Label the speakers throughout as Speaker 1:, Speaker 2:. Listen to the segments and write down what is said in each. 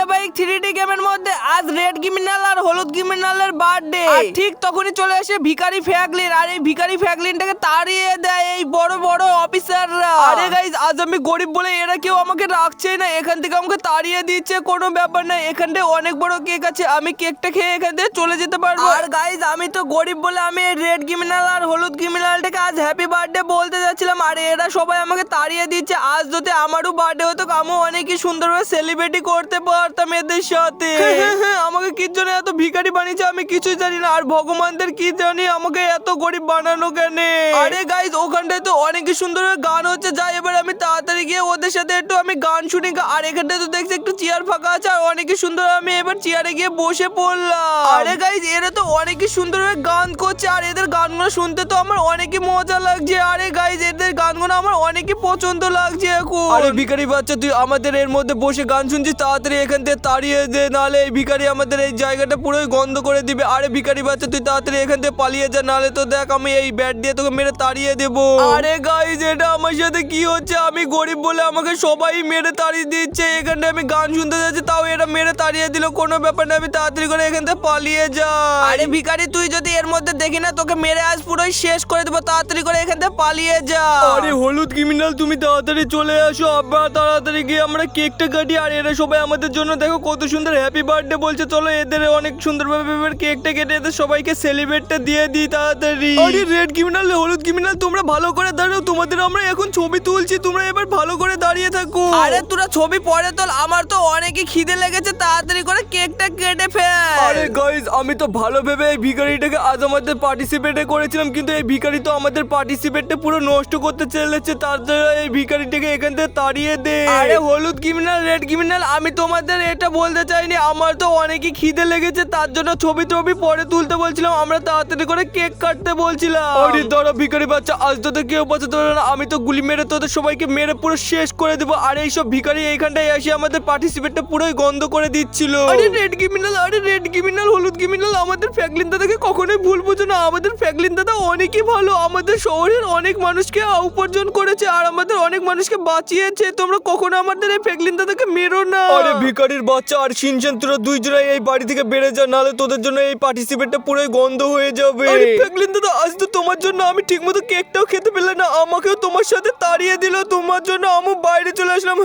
Speaker 1: ধারাবাহিক 3D গেমের মধ্যে আজ রেড ক্রিমিনাল আর হলুদ ক্রিমিনালের বার্থডে। ঠিক তখনই চলে আসে ভিখারি ফ্র্যাঙ্কলিন, আর এই ভিখারি ফ্র্যাঙ্কলিনটাকে তাড়িয়ে দেয় এই বড় বড় অফিসাররা। আরে গাইস, আজ আমি গরিব বলে এরা কেউ আমাকে রাখছেই না, এখান থেকে আমাকে তাড়িয়ে দিচ্ছে। কোনো ব্যাপার না, এখানটায় অনেক বড় কেক আছে, আমি কেকটা খেয়ে এখান থেকে চলে যেতে পারবো। আর গাইস, আমি তো গরিব বলে আমি এই রেড ক্রিমিনাল আর হলুদ ক্রিমিনালটাকে আজ হ্যাপি বার্থডে বলতে যাচ্ছিলাম, আর এরা সবাই আমাকে তাড়িয়ে দিচ্ছে। আজ যদি আমারও বার্থডে হতো আমিও অনেকই সুন্দরভাবে সেলিব্রেটি করতে পারতাম এদের সাথে। আমাকে কি জন্য এত ভিখারি বানিয়েছে আমি কিছুই জানি না, আর ভগবানদের কি জানি আমাকে এত গরিব বানানো কেন। আরে গাইস, ওখানটায় তো অনেকই সুন্দর গান হচ্ছে, যাই এবার আমি তাড়াতাড়ি গিয়ে ওদের সাথে একটু আমি গান শুনি। আর এখানটায় তো দেখছি একটু চেয়ার ফাঁকা আছে, আর অনেকই সুন্দর আমি এবার চেয়ারে গিয়ে বসে পড়লাম। আরে গাইস, এরা তো অনেকই সুন্দরভাবে গান করছে, আর এদের গানগুলো শুনতে তো আমার অনেকই মজা লাগছে। আরে গাইস, এদের গানগুলো আমার অনেকই পছন্দ লাগছে এখন। আরে ভিখারি বাচ্চা, তুই আমাদের এর মধ্যে বসে গান শুনছিস, তাড়াতাড়ি এখান থেকে তাড়িয়ে দে, নাহলে এই ভিখারি আমাদের এই জায়গাটা পুরোই গন্ধ করে দিবে। আরে ভিখারি বাচ্চা, তুই তাড়াতাড়ি এখান থেকে পালিয়ে যা, নাহলে তো দেখ আমি এই ব্যাট দিয়ে তোকে মেরে তাড়িয়ে দেবো। আরে গাইস, এটা আমার সাথে কি হচ্ছে? আমি গরিব বলে আমাকে সবাই মেরে তাড়িয়ে দিচ্ছে, এখানটা আমি গান শুনতে যাচ্ছি তাও এরা মেরে তাড়িয়ে দিল। কোনো ব্যাপার না, আমি তাড়াতাড়ি করে এখান থেকে পালিয়ে যাই। আরে ভিখারি, তুই যদি এর মধ্যে দেখি না তোকে মেরে আজ পুরোই শেষ করে দেবো, তাড়াতাড়ি করে এখান থেকে পালিয়ে যা। আরে হলুদ ক্রিমিনাল, তুমি তাড়াতাড়ি চলে আসো, আব্বা তাড়াতাড়ি গিয়ে আমরা কেকটা কাটি। আর এরা সবাই আমাদের জন্য দেখো কত সুন্দর হ্যাপি বার্থডে বলছে, চলো এদের অনেক সুন্দরভাবে এবার কেকটা কেটে এদের সবাইকে সেলিব্রেটটা দিয়ে দিই তাড়াতাড়ি। আরে রেড ক্রিমিনাল, হলুদ ক্রিমিনাল, তোমরা ভালো করে দাঁড়াও, তোমাদের আমরা এখন ছবি তুলছি, তোমরা এবার ভালো করে দাঁড়িয়ে থাকো। আরে তোরা ছবি পরে তোল, আমার তো অনেকই খিদে লেগেছে, তাড়াতাড়ি করে কেকটা কেটে ফেল। আরে গাইস, আমি তো ভালো ভেবে এই ভিখারিটাকে আজ আমাদের পার্টিসিপেটে করেছিলাম, কিন্তু এই ভিখারি তো আমাদের পার্টিসিপেটটা পুরো নষ্ট করতে চলেছে, তার জন্য এই ভিখারিটাকে এখান থেকে তাড়িয়ে দে। আরে হলুদ ক্রিমিনাল, রেড ক্রিমিনাল, আমি তোমাদের এটা বলতে চাইনি, আমার তো অনেকই খিদে লেগেছে, তার জন্য ছবি পরে তুলতে বলছিলাম, আমরা তাড়াতাড়ি করে কেক কাটতে বলছিলাম। আরে দাঁড়া ভিখারি বাচ্চা, আজ তোদের কেউ বাঁচাতে পারবে না, আমি তো গুলি মেরে তোদের সবাইকে মেরে পুরো শেষ করে দেবো। আর এইসব ভিখারি এইখানটায় এসে আমাদের পার্টিসিপেটটা পুরোই গন্ধ করে দিচ্ছিল। আরে রেড ক্রিমিনাল, আরে রেড ক্রিমিনাল, হলুদ ক্রিমিনাল, আমাদের ফ্র্যাঙ্কলিন দাদাকে কখনোই ভুল বুঝো না, আমাদের ফ্র্যাঙ্কলিন দাদা অনেকই ভালো, আমাদের শহরের অনেক মানুষকে উপার্জন করেছে আর আমাদের অনেক মানুষকে বাঁচিয়েছে, তোমরা কখনো আমাদের এই ফ্র্যাঙ্কলিন দাদাকে মেরো না। আরে ভিখারির বাচ্চা আর শিনচান, তোরা দুইজনে এই বাড়ি থেকে বেড়ে যা, নাহলে তোদের জন্য এই পার্টিসিপেটটা পুরোই গন্ধ হয়ে যাবে। আরে ফ্র্যাঙ্কলিন দাদা, আজ তো তোমার জন্য আমি ঠিকমতো কেকটাও খেতে পেলাম না, আমাকেও তোমার সাথে তাড়িয়ে দিল, তোমার জন্য আমি বাইরে চলে আসলাম।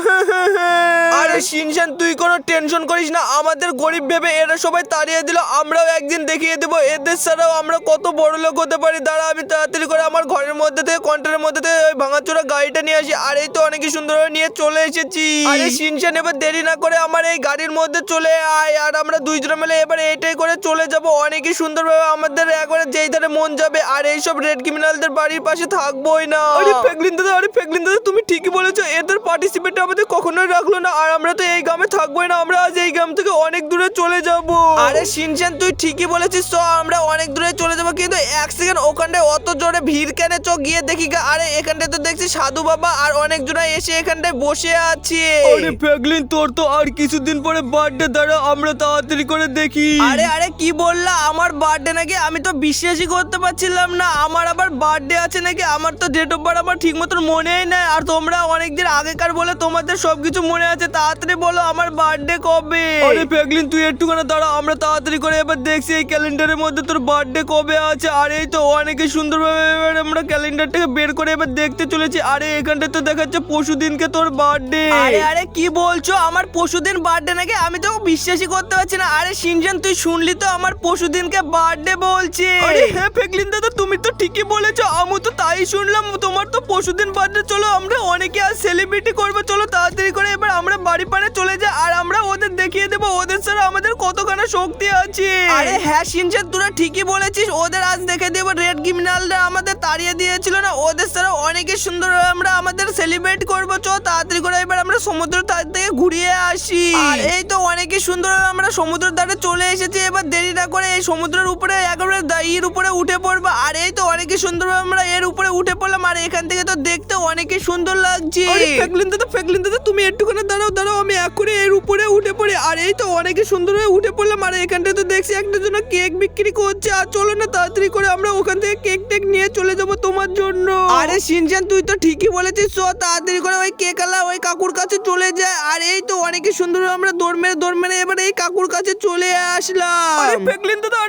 Speaker 1: আরে শিনচান, তুই কোনো টেনশন করিস না, আমাদের গরিব ভেবে এরা সবাই তাড়িয়ে দিল, আমরাও একদিন দেখিয়ে দেবো এদের ছাড়াও আমরা কত বড় লোক হতে পারি। দাঁড়া, আমি তাড়াতাড়ি করে আমার ঘরের মধ্যে থেকে কন্টেনারের মধ্যে থেকে ওই ভাঙাচোরা গাড়িটা নিয়ে আসি। আর এই তো অনেকই সুন্দরভাবে নিয়ে চলে এসেছি। আরে শিনচান, এবার দেরি না করে আমার এই গাড়ির মধ্যে চলে আয়, আর আমরা দুইজনে মিলে এবার এইটাই করে চলে যাব অনেকই সুন্দরভাবে, আমাদের একবারে যেই ধারে মন যাবে, আর এইসব রেড ক্রিমিনালদের বাড়ির পাশে থাকবোই না। আরে ফ্র্যাঙ্কলিন দাদা, আরে ফ্র্যাঙ্কলিন দাদা, তুমি ঠিকই বলেছো, এদের পার্টিসিপেট আমাদের কখনোই রাখলো না, আর আমরা তো এই গ্রামে থাকবোই না, আমরা আজ এই গ্রাম থেকে অনেক দূরে চলে যাব। আরে শিনচান, তুই ঠিকই বলেছিস, তো আমরা অনেক দূরে চলে যাবো, কিন্তু এক সেকেন্ড, ওখানটায় অত জোরে ভিড় কেন, চো গিয়ে দেখি গা। আরে এখানটায় তো দেখছি সাধু বাবা আর অনেক জনা এসে এখানটায় বসে আছে। আরে ফ্র্যাঙ্কলিন, তোর তো আর কিছুদিন পরে বার্থডে, দাঁড়া আমরা তাড়াতাড়ি করে দেখি। আরে আরে কি বললা, আমার বার্থডে নাকি? আমি তো বিশ্বাসই করতে পারছিলাম না, আমার আবার বার্থডে আছে নাকি? আমার তো ডেট অফ বার্থ আমার ঠিক মতো মনেই নাই, আর তোমরা অনেকদিন আগেকার বলে তোমাদের সবকিছু মনে আছে, তাড়াতাড়ি বলো আমার বার্থডে কবে? আরে ফ্র্যাঙ্কলিন, তুই একটুখানি দাঁড়া, আমরা তাড়াতাড়ি করে এবার দেখছি এই ক্যালেন্ডারের মধ্যে তোর বার্থডে কবে আছে। আর এই তো অনেকে সুন্দরভাবে এবার আমরা ক্যালেন্ডারটাকে বের করে এবার দেখতে চলেছি। আরে এখানটা তো দেখাচ্ছে পরশুদিনকে তোর বার্থডে। আরে আরে কি বলছো, আমার পরশুদিন বার্থডে নাকি? আমি তো বিশ্বাসই করতে পারছি না। আরে শিনচান, তুই শুনলি তো, আমার পরশুদিনকে বার্থডে বলছে। আরে হ্যাঁ ফ্র্যাঙ্কলিন দাদা, তুমি তো ঠিকই বলেছো, আমি তো তাই শুনলাম, তোমার তো পরশুদিন বার্থডে। চলো আমরা অনেকে আজ সেলিব্রেটি করবো, চলো তাড়াতাড়ি করে এবার আমরা বাড়ি পাড়ে চলে যাই, আর আমরা ওদের দেখিয়ে দেবো ওদের ছাড়া আমাদের কতখানা শক্তি আছে। আরে হ্যাঁ শিনচান, তোরা ঠিকই বলেছিস, ওদের আজ দেখে দেবো, রেড ক্রিমিনালরা আমাদের তাড়িয়ে দিয়েছিল না, ওদের ছাড়া অনেকে সুন্দর আমরা আমাদের সেলিব্রেট করবো, চো তাড়াতাড়ি করে এবার আমরা সমুদ্র ধার থেকে ঘুরিয়ে আসি। আর এই তো অনেকে সুন্দর আমরা সমুদ্রের ধারে চলে এসেছি, এবার দেরি না করে এই সমুদ্রের উপরে একেবারে এর উপরে উঠে পড়বো। আর এই তো অনেকে সুন্দর আমরা এর উপরে উঠে পড়লাম, আর এখান থেকে তো দেখতে অনেকে সুন্দর লাগছে। ফ্র্যাঙ্কলিন দাদা, তুমি একটুখানি দাঁড়াও, আমি এক্ষুনি এর উপরে উঠে পড়ি। আর এই তো অনেকে সুন্দর হয়ে উঠে পড়লাম। আর এখানটায় তো দেখছি একটা জন্য কেক বিক্রি করছে। আর চলো না তাড়াতাড়ি করে আমরা ওখান থেকে কেক টেক নিয়ে চলে যাবো তোমার জন্য। আরে শিনচান তুই তো ঠিকই বলেছিস, চল তাড়াতাড়ি করে ওই কেক আলা ওই কাকুর কাছে চলে যায়। আর এই তো অনেক সুন্দর আমরা দৌড় মেরে এবার এই কাকুর কাছে চলে আসলাম। আরে ফেকলিন দাদা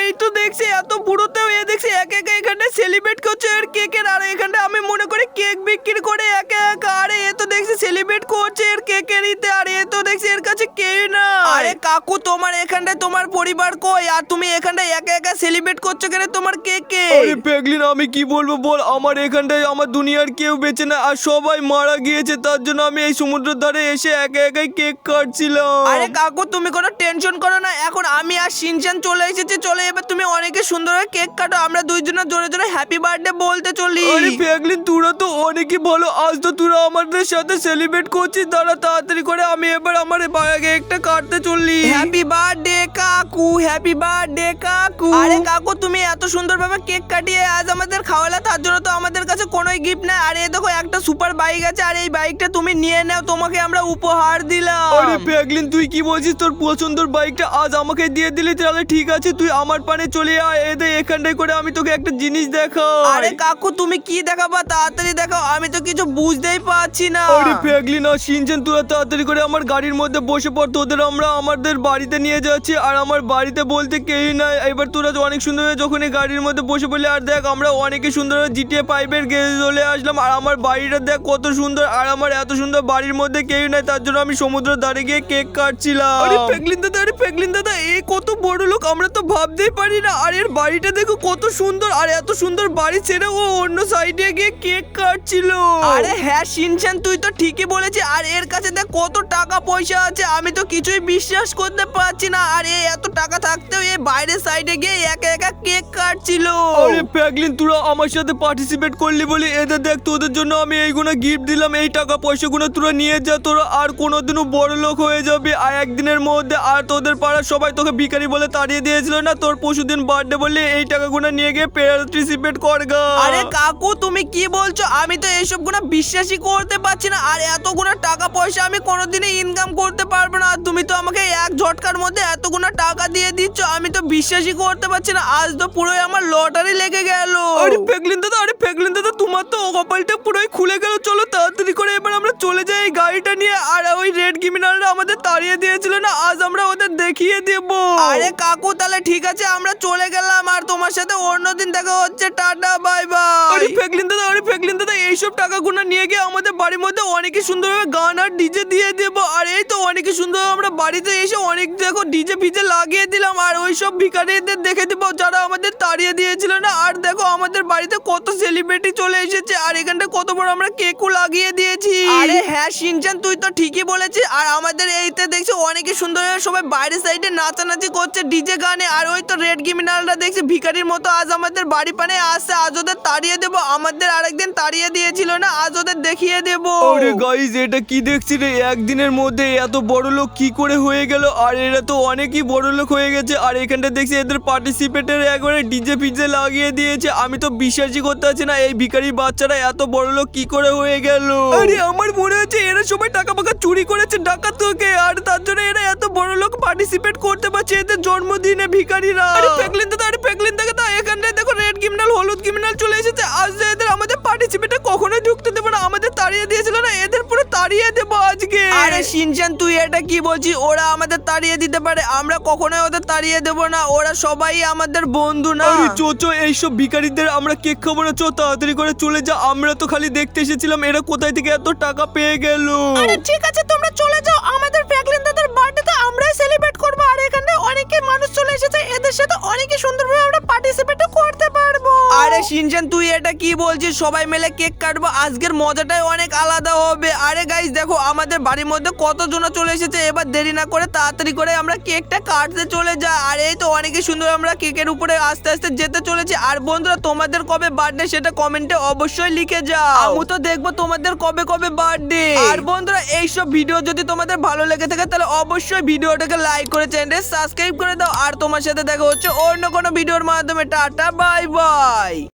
Speaker 1: এই তো দেখছি এত বুড়োতেও এ দেখছি একে একে এখানে সেলিব্রেট করছে এর কেকের। আর এখানে আমি মনে করি কেক বিক্রি করে একে একা। আরে এ তো দেখছি সেলিব্রেট করছে এর কেকের ইতে। আর এ তো দেখছি এর কাছে কেউ না। আরে কাকু তোমার এখানটায় তোমার পরিবার কই? আর তুমি এখানটায় একা একা সেলিব্রেট করছো কেন তোমার কেকে?
Speaker 2: আরে পেগলিন আমি কি বলবো বল, আমার এখানটায় আমার দুনিয়ার কেউ বেঁচে না আর সবাই মারা গিয়েছে, তার জন্য আমি এই সমুদ্রের ধারে এসে একা একাই কেক কাটছিলাম।
Speaker 1: আরে কাকু তুমি কোনো টেনশন করো না, এখন আমি আর শিনচান চলে এসেছি। চলে এবার তুমি অনেকে সুন্দর কেক কাটো, আমরা দুইজনে জোরে জোরে হ্যাপি বার্থডে বলতে চলি।
Speaker 2: আরে পেগলিন তোরা তো অনেকই ভালো, আজ তো তোরা আমাদের সাথে সেলিব্রেট করছিস। দাঁড়া তাড়াতাড়ি করে আমি এবার আমার কেকটা কাটতে চললি।
Speaker 1: হ্যাপি বার্থডে কাকু, হ্যাপি বার্থডে কাকু। আরে কাকু তুমি এত সুন্দরভাবে কেক কাটিয়ে আজ আমাদের খাওয়ালে, তার জন্য তো আমাদের কাছে কোনো গিফট নাই। আর এই দেখো একটা সুপার বাইক আছে, আর এই বাইকটা তুমি নিয়ে নাও, তোমাকে আমরা উপহার দিলাম।
Speaker 2: আরে পেগলিন তুই কি বলছিস, তোর পছন্দের বাইকটা আজ আমাকে দিয়ে দিলি? তাহলে ঠিক আছে তুই আমার পানে চলে আয়, এখানটায় করে আমি তোকে একটা জিনিস দেখাও।
Speaker 1: আরে কাকু তুমি কি দেখাবা, তাড়াতাড়ি দেখাও, আমি তো কিছু বুঝতেই পারছি না।
Speaker 2: আরে পেগলিন আর শিনচান তোরা তাড়াতাড়ি করে আমার গাড়ির মধ্যে বসে পড়, তোদের আমরা আমাদের বাড়িতে নিয়ে যাচ্ছি। আর আমার বাড়িতে বলতে কেউই নাই। এবার তোরা তো অনেক সুন্দর যখন এই গাড়ির মধ্যে বসে পড়লি। আর দেখ আমরা অনেকই সুন্দর GTA 5 এর গেজে চলে আসলাম। আর আমার বাড়িটা দেখ কত সুন্দর। আর আমার এত সুন্দর বাড়ির মধ্যে কেউ নাই, তার জন্য আমি সমুদ্রের ধারে গিয়ে কেক কাটছিলাম। আরে পেগলিন দাদা এ কত বড় লোক, আমরা তো ভাবতেই পারি না। আর এর বাড়িটা দেখো কত সুন্দর। আর এত সুন্দর বাড়ি ছেড়ে ও অন্য সাইডে গিয়ে কেক কাটছিল।
Speaker 1: আরে হ্যাঁ শিনচান তুই তো ঠিকই বলেছিস। আর এর কাছে দেখ কত টাকা পয়সা আছে, আমি তো কিছুই বিশ্বাস করতে পারছি না। আর এই এত টাকা থাকতেও এই বাইরের সাইডে গিয়ে একা একা কেক কাটছিল।
Speaker 2: আরে পেগলিন তোরা আমার সাথে পার্টিসিপেট করলি বলে এদের দেখ তোদের জন্য আমি এইগুলো গিফট দিলাম। এই টাকা পয়সাগুলো তোরা নিয়ে যা, তোরা আর কোনোদিনও বড় লোক হয়ে যাবে আর একদিনের মধ্যে। আর তোদের পাড়ার সবাই তোকে ভিখারি বলে তাড়িয়ে দিয়েছিল না, তোর পরশুদিন বার্থডে বলে এই টাকাগুলো নিয়ে গিয়ে পার্টিসিপেট কর গা।
Speaker 1: আরে কাকু তুমি কি বলছো, আমি তো এইসব গুলো বিশ্বাসই করতে পারছি না। আর এতগুলো টাকা পয়সা আমি কোনোদিনই ইনকাম করতে পারবো না। তুমি তো আমাকে এক ঝটকার মধ্যে এতগুলো টাকা দিয়ে দিচ্ছ, আমি তো বিশ্বাসই করতে পারছি না। আজ তো পুরোই আমার লটারি লেগে গেল।
Speaker 2: আরে পেগলিন দাদা তোমার তো কপালটা পুরোই খুলে গেল। চলো তাড়াতাড়ি করে এবার আমরা চলে যাই এই গাড়িটা নিয়ে। আর ওই রেড ক্রিমিনালরা আমাদের তাড়িয়ে দিয়েছিল না, আজ আমরা ওদের দেখিয়ে দেব।
Speaker 1: আরে কাকু তাহলে ঠিক আছে আমরা চলে গেলাম। আর তোমার সাথে অন্যদিন দেখা হচ্ছে, টাটা বাই বাই।
Speaker 2: আরে পেগলিন দাদা এইসব টাকাগুলো নিয়ে গিয়ে আমাদের বাড়ির মধ্যে অনেকই সুন্দরভাবে গান আর ডিজে দিয়ে দেবো। আর এই তো অনেকই সুন্দর আমরা বাড়িতে এসে অনেক দেখো ডিজে ফিজে লাগিয়ে দিলাম। আর ওই সব ভিখারিদের দেখে দেবো যারা আমাদের তাড়িয়ে দিয়েছিল না। আর দেখো আমাদের বাড়িতে কত সেলিব্রিটি চলে এসেছে। আর এখানটা কত বড় আমরা কেকও লাগিয়ে দিয়েছি। আরে হ্যাঁ শিনচান তুই তো ঠিকই বলেছিস। আর আমাদের এইতে দেখছি অনেকই সুন্দর সবাই বাইরের সাইডে নাচানাচি করছে ডিজে গানে। আর ওই তো রেড ক্রিমিনালরা দেখছি ভিখারির মতো আজ আমাদের বাড়ি পানে আসছে। আজ ওদের তাড়িয়ে দেবো, আমাদের আরেকদিন তাড়িয়ে দিয়েছিল না, আজ ওদের দেখিয়ে দেবো। আরে গাইস এটা কি দেখছি রে, একদিনের মধ্যে এত বড় লোক কি করে হয়ে গেল? আর এরা তো অনেকই বড় লোক হয়ে গেছে। আর এখানটা দেখছি এদের পার্টিসিপেটের একবারে ডিজে ফিজে লাগিয়ে দিয়েছে। আমি তো বিশ্বাসই করতে পারছি না এই ভিখারি বাচ্চারা এত বড় লোক কি করে হয়ে গেল। আরে আমার মনে হচ্ছে এরা সবাই টাকা পাকা চুরি করেছে ডাকাত থেকে, আর তার জন্য এরা এত বড় লোক পার্টিসিপেট করতে পারছে এদের জন্মদিনে ভিখারিরা। আরে পেগলিন দাদা এখানটায় দেখো রেড ক্রিমিনাল হলুদ ক্রিমিনাল চলে এসেছে। আজ এদের আমাদের পার্টিসিপেটে কখনোই ঢুকতে দেবো না, আমাদের তাড়িয়ে দিয়েছিল না, এদের পুরো তাড়িয়ে দেবো আজকে।
Speaker 1: আরে শিনচান তুই এটা কি বলছিস? ওরা আমাদের তাড়িয়ে দিতে পারে, আমরা কখনোই ওদের তাড়িয়ে দেব না। ওরা সবাই আমাদের বন্ধু না।
Speaker 2: আরে চো এইসব ভিখারিদের আমরা কেক খাবো না, চো তাড়াতাড়ি করে চলে যা। আমরা তো খালি দেখতে এসেছিলাম এরা কোথায় থেকে এত টাকা পেয়ে গেল।
Speaker 1: আরে ঠিক আছে তোমরা চলে যাও, আমাদের ফ্র্যাঙ্কলিন দাদার বার্থডেতে আমরাই সেলিব্রেট করব। আর এখানে অনেকে মানুষ চলে এসেছে, এদের সাথে অনেকই সুন্দরভাবে আমরা পার্টিসিপেট করতে পারবো। আরে শিনচান তুই এটা কি বলছিস? সবাই মিলে কেক কাটবো, আজকের মজাটাই অনেক আলাদা হবে। আরে গাইস দেখো আমাদের বাড়ির মধ্যে কতজন চলে এসেছে, এবার দেরি না করে তাড়াতাড়ি করে আমরা কেকটা কাটতে চলে যাই। আর এই তো অনেকই সুন্দর আমরা কেকের উপরে আস্তে আস্তে যেতে চলেছি। আর বন্ধুরা তোমাদের কবে বার্থডে সেটা কমেন্টে অবশ্যই লিখে যাও, আমি তো দেখবো তোমাদের কবে কবে বার্থডে। আর বন্ধুরা এইসব ভিডিও যদি তোমাদের ভালো লেগে থাকে তাহলে অবশ্যই ভিডিওটাকে লাইক করে চ্যানেলটা সাবস্ক্রাইব করে দাও। আর তোমার সাথে দেখা হচ্ছে অন্য কোনো ভিডিওর মাধ্যমে, টাটা বাই বাই।